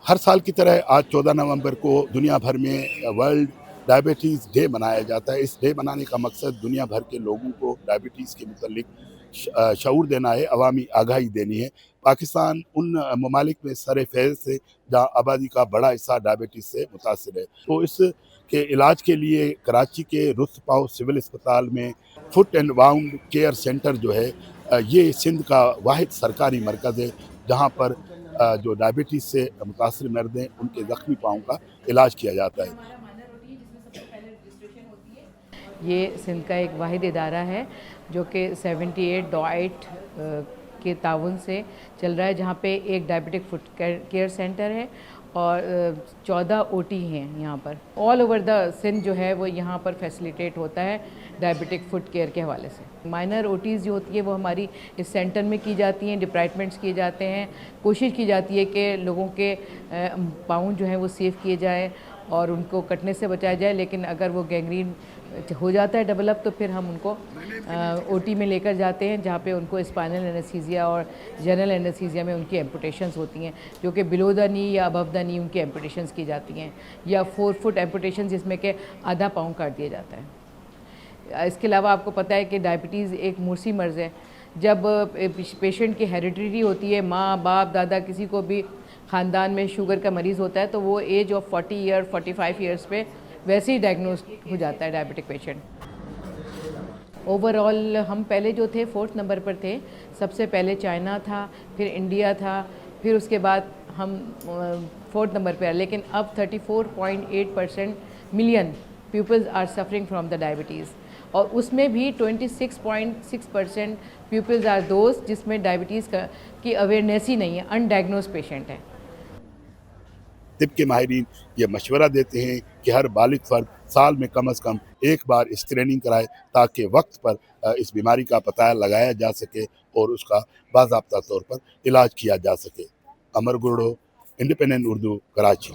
हर साल की तरह आज 14 नवंबर को दुनिया भर में वर्ल्ड डायबिटीज़ डे मनाया जाता है। इस डे मनाने का मकसद दुनिया भर के लोगों को डायबिटीज़ के मुतल्लिक शऊर देना है, अवामी आगाही देनी है। पाकिस्तान उन ममालिक में सर-ए-फ़हरिस्त है जहाँ आबादी का बड़ा हिस्सा डायबिटीज़ से मुतासिर है। तो इसके इलाज के लिए कराची के रुस्तपाव सिविल अस्पताल में foot and wound care centre जो है, ये सिंध का वाहिद सरकारी मरकज़ है जहाँ पर जो डायबिटीज़ से मुतासिर मर्द हैं उनके ज़ख्मी पाँव का इलाज किया जाता है। ये सिंध का एक वाहिद इदारा है जो कि 78 डॉइट के ताउन से चल रहा है, जहाँ पे एक डायबिटिक फुट केयर सेंटर है और 14 ओटी हैं यहाँ पर। ऑल ओवर द सिंध जो है वो यहाँ पर फैसिलिटेट होता है डायबिटिक फुट केयर के हवाले से। माइनर ओटीज़ जो होती है वो हमारी इस सेंटर में की जाती हैं, डिप्राइटमेंट्स किए जाते हैं, कोशिश की जाती है कि लोगों के पाँव जो हैं वो सेव किए जाएँ और उनको कटने से बचाया जाए। लेकिन अगर वो गैंग्रीन हो जाता है डेवलप तो फिर हम उनको ओटी में लेकर जाते हैं, जहाँ पे उनको स्पाइनल एनेस्थीसिया और जनरल एनेस्थीसिया में उनकी एम्पुटेशंस होती हैं, जो कि बिलो द नी या अबव द नी उनकी एम्पुटेशंस की जाती हैं, या 4 फुट एम्पुटेशन जिसमें कि आधा पाँव काट दिया जाता है। इसके अलावा आपको पता है कि डायबिटीज़ एक मूर्सी मर्ज़ है। जब पेशेंट की हेरिडिटी होती है, माँ बाप दादा किसी को भी ख़ानदान में शुगर का मरीज़ होता है, तो वो एज ऑफ 40 ईयर 45 ईयर्स पे वैसे ही डायग्नोज हो जाता है डायबिटिक पेशेंट। ओवरऑल हम पहले जो थे 4th नंबर पर थे। सबसे पहले चाइना था, फिर इंडिया था, फिर उसके बाद हम 4th नंबर पर। लेकिन अब 34.8% million peoples are suffering from the diabetes, और उसमें भी 26.6% पीपल्स आर दोस्त जिसमें डायबिटीज़ की अवेयरनेस ही नहीं है, अनडायग्नोज पेशेंट है। तिब के माहिरीन ये मशवरा देते हैं कि हर बालिग फ़र्द साल में कम अज़ कम एक बार स्क्रीनिंग कराए ताकि वक्त पर इस बीमारी का पता लगाया जा सके और उसका बाज़ाब्ता तौर पर इलाज किया जा सके। अमर गुरडो, इंडिपेंडेंट उर्दू, कराची।